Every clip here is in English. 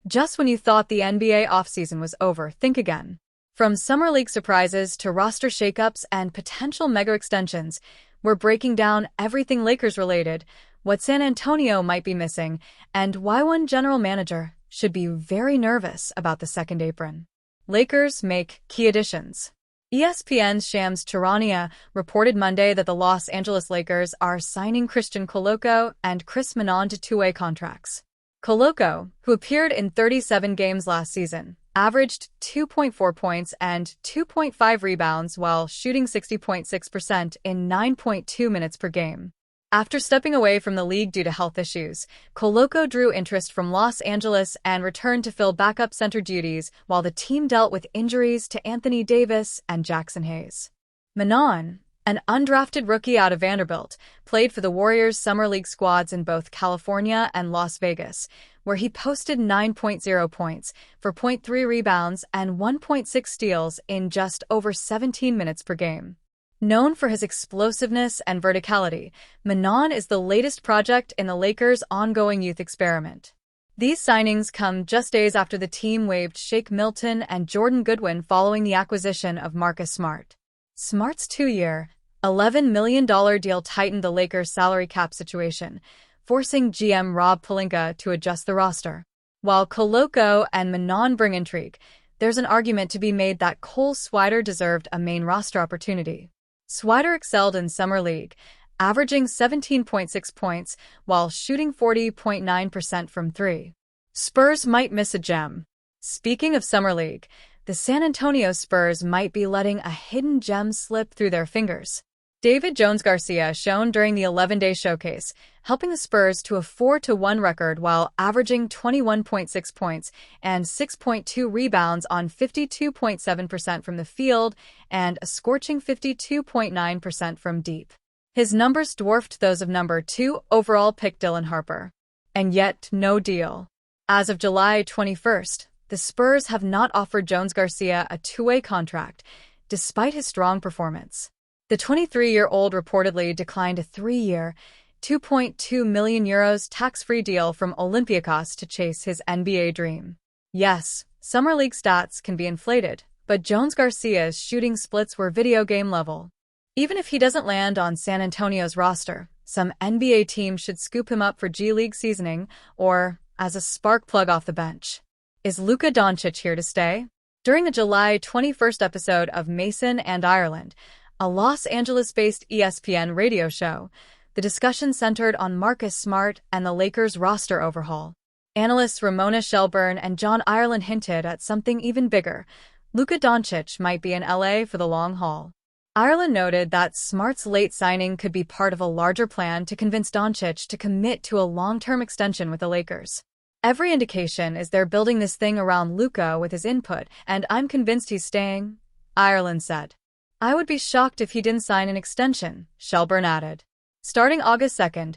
Just when you thought the NBA offseason was over, think again. From Summer League surprises to roster shakeups and potential mega extensions, we're breaking down everything Lakers-related, what San Antonio might be missing, and why one general manager should be very nervous about the second apron. Lakers make key additions. ESPN's Shams Charania reported Monday that the Los Angeles Lakers are signing Christian Koloko and Chris Minon to two-way contracts. Koloko, who appeared in 37 games last season, averaged 2.4 points and 2.5 rebounds while shooting 60.6% in 9.2 minutes per game. After stepping away from the league due to health issues, Koloko drew interest from Los Angeles and returned to fill backup center duties while the team dealt with injuries to Anthony Davis and Jackson Hayes. Minon, an undrafted rookie out of Vanderbilt, played for the Warriors' Summer League squads in both California and Las Vegas, where he posted 9.0 points, 4.3 rebounds, and 1.6 steals in just over 17 minutes per game. Known for his explosiveness and verticality, Minon is the latest project in the Lakers' ongoing youth experiment. These signings come just days after the team waived Shake Milton and Jordan Goodwin following the acquisition of Marcus Smart. Smart's two-year, $11 million deal tightened the Lakers' salary cap situation, forcing GM Rob Pelinka to adjust the roster. While Koloko and Minon bring intrigue, there's an argument to be made that Cole Swider deserved a main roster opportunity. Swider excelled in Summer League, averaging 17.6 points while shooting 40.9% from three. Spurs might miss a gem. Speaking of Summer League, the San Antonio Spurs might be letting a hidden gem slip through their fingers. David Jones-Garcia shone during the 11-day showcase, helping the Spurs to a 4-1 record while averaging 21.6 points and 6.2 rebounds on 52.7% from the field and a scorching 52.9% from deep. His numbers dwarfed those of number 2 overall pick Dylan Harper. And yet, no deal. As of July 21st, the Spurs have not offered Jones-Garcia a two-way contract, despite his strong performance. The 23-year-old reportedly declined a 3-year, €2.2 million tax-free deal from Olympiacos to chase his NBA dream. Yes, Summer League stats can be inflated, but Jones-Garcia's shooting splits were video game level. Even if he doesn't land on San Antonio's roster, some NBA team should scoop him up for G League seasoning or as a spark plug off the bench. Is Luka Doncic here to stay? During the July 21st episode of Mason and Ireland, a Los Angeles-based ESPN radio show, the discussion centered on Marcus Smart and the Lakers' roster overhaul. Analysts Ramona Shelburne and John Ireland hinted at something even bigger. Luka Doncic might be in LA for the long haul. Ireland noted that Smart's late signing could be part of a larger plan to convince Doncic to commit to a long-term extension with the Lakers. Every indication is they're building this thing around Luka with his input, and I'm convinced he's staying, Ireland said. I would be shocked if he didn't sign an extension, Shelburne added. Starting August 2nd,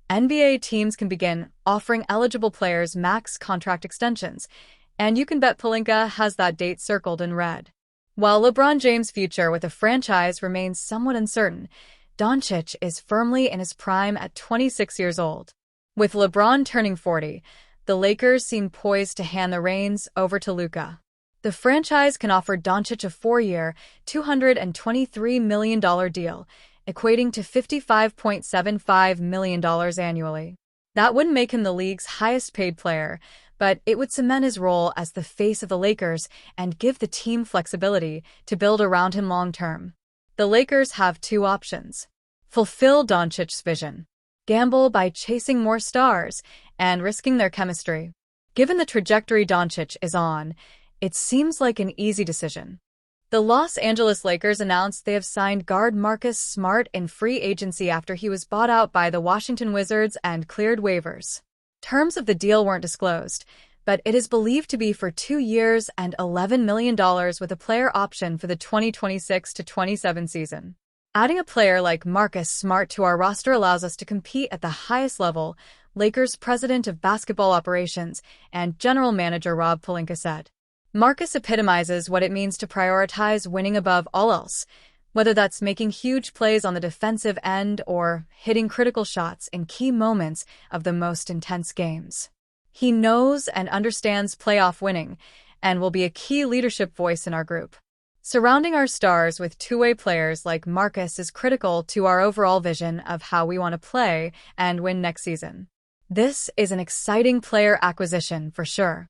NBA teams can begin offering eligible players max contract extensions, and you can bet Pelinka has that date circled in red. While LeBron James' future with the franchise remains somewhat uncertain, Doncic is firmly in his prime at 26 years old. With LeBron turning 40, the Lakers seem poised to hand the reins over to Luka. The franchise can offer Doncic a 4-year, $223 million deal, equating to $55.75 million annually. That wouldn't make him the league's highest-paid player, but it would cement his role as the face of the Lakers and give the team flexibility to build around him long-term. The Lakers have two options. Fulfill Doncic's vision. Gamble by chasing more stars and risking their chemistry. Given the trajectory Doncic is on, it seems like an easy decision. The Los Angeles Lakers announced they have signed guard Marcus Smart in free agency after he was bought out by the Washington Wizards and cleared waivers. Terms of the deal weren't disclosed, but it is believed to be for 2 years and $11 million with a player option for the 2026-27 season. Adding a player like Marcus Smart to our roster allows us to compete at the highest level, Lakers president of basketball operations and general manager Rob Pelinka said. Marcus epitomizes what it means to prioritize winning above all else, whether that's making huge plays on the defensive end or hitting critical shots in key moments of the most intense games. He knows and understands playoff winning and will be a key leadership voice in our group. Surrounding our stars with two-way players like Marcus is critical to our overall vision of how we want to play and win next season. This is an exciting player acquisition for sure.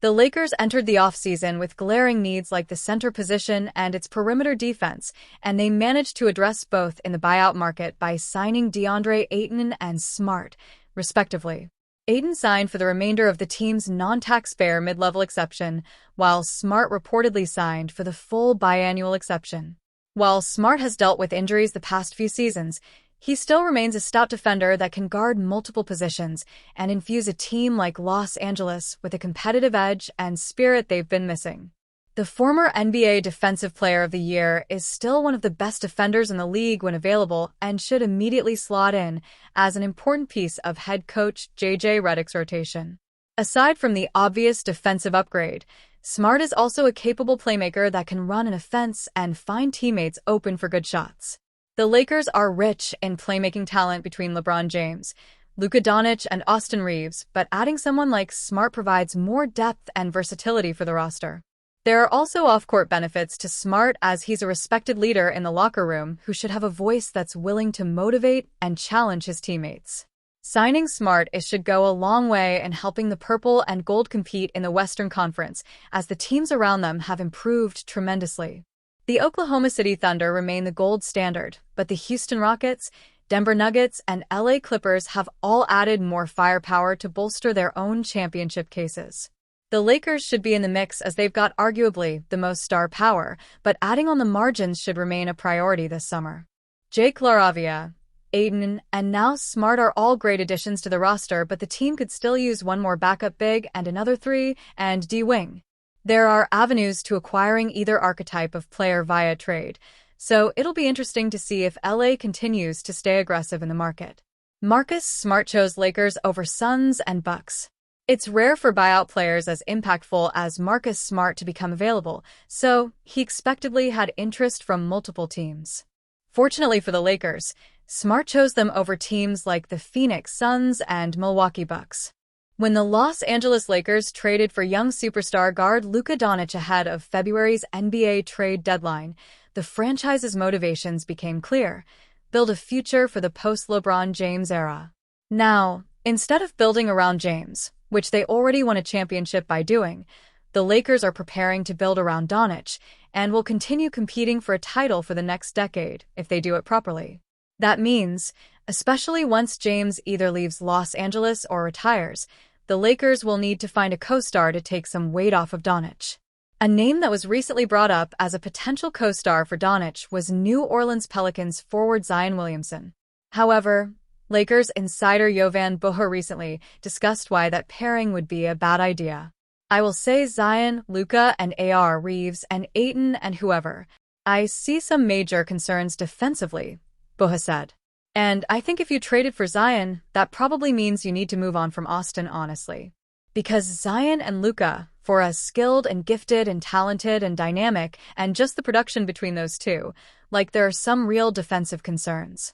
The Lakers entered the offseason with glaring needs like the center position and its perimeter defense, and they managed to address both in the buyout market by signing DeAndre Ayton and Smart, respectively. Ayton signed for the remainder of the team's non-taxpayer mid-level exception, while Smart reportedly signed for the full biannual exception. While Smart has dealt with injuries the past few seasons, he still remains a stout defender that can guard multiple positions and infuse a team like Los Angeles with a competitive edge and spirit they've been missing. The former NBA Defensive Player of the Year is still one of the best defenders in the league when available and should immediately slot in as an important piece of head coach JJ Redick's rotation. Aside from the obvious defensive upgrade, Smart is also a capable playmaker that can run an offense and find teammates open for good shots. The Lakers are rich in playmaking talent between LeBron James, Luka Doncic, and Austin Reeves, but adding someone like Smart provides more depth and versatility for the roster. There are also off-court benefits to Smart as he's a respected leader in the locker room who should have a voice that's willing to motivate and challenge his teammates. Signing Smart should go a long way in helping the Purple and Gold compete in the Western Conference, as the teams around them have improved tremendously. The Oklahoma City Thunder remain the gold standard, but the Houston Rockets, Denver Nuggets, and LA Clippers have all added more firepower to bolster their own championship cases. The Lakers should be in the mix as they've got arguably the most star power, but adding on the margins should remain a priority this summer. Jake LaRavia, Ayton, and now Smart are all great additions to the roster, but the team could still use one more backup big and another 3 and D wing. There are avenues to acquiring either archetype of player via trade, so it'll be interesting to see if LA continues to stay aggressive in the market. Marcus Smart chose Lakers over Suns and Bucks. It's rare for buyout players as impactful as Marcus Smart to become available, so he expectedly had interest from multiple teams. Fortunately for the Lakers, Smart chose them over teams like the Phoenix Suns and Milwaukee Bucks. When the Los Angeles Lakers traded for young superstar guard Luka Doncic ahead of February's NBA trade deadline, the franchise's motivations became clear: build a future for the post-LeBron James era. Now, instead of building around James, which they already won a championship by doing, the Lakers are preparing to build around Doncic and will continue competing for a title for the next decade if they do it properly. That means, especially once James either leaves Los Angeles or retires, the Lakers will need to find a co-star to take some weight off of Doncic. A name that was recently brought up as a potential co-star for Doncic was New Orleans Pelicans forward Zion Williamson. However, Lakers insider Jovan Buha recently discussed why that pairing would be a bad idea. I will say Zion, Luka, and AR Reeves, and Ayton, and whoever. I see some major concerns defensively, Buha said. And I think if you traded for Zion, that probably means you need to move on from Austin, honestly. Because Zion and Luka, for as skilled and gifted and talented and dynamic, and just the production between those two, like there are some real defensive concerns.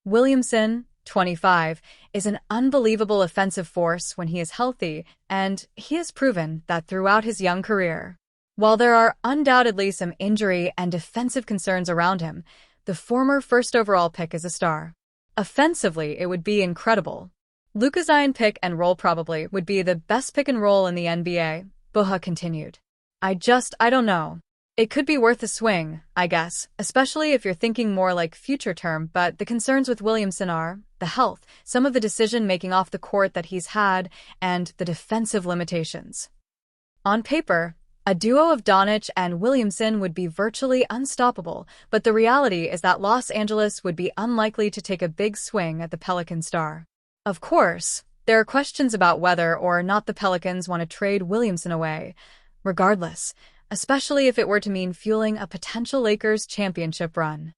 Williamson, 25, is an unbelievable offensive force when he is healthy, and he has proven that throughout his young career. While there are undoubtedly some injury and defensive concerns around him, the former first overall pick is a star. Offensively, it would be incredible. Luka's Zion pick and roll probably would be the best pick and roll in the NBA, Buha continued. I don't know. It could be worth a swing, I guess, especially if you're thinking more like future term, but the concerns with Williamson are the health, some of the decision-making off the court that he's had, and the defensive limitations. On paper, a duo of Doncic and Williamson would be virtually unstoppable, but the reality is that Los Angeles would be unlikely to take a big swing at the Pelican star. Of course, there are questions about whether or not the Pelicans want to trade Williamson away. Regardless, especially if it were to mean fueling a potential Lakers championship run.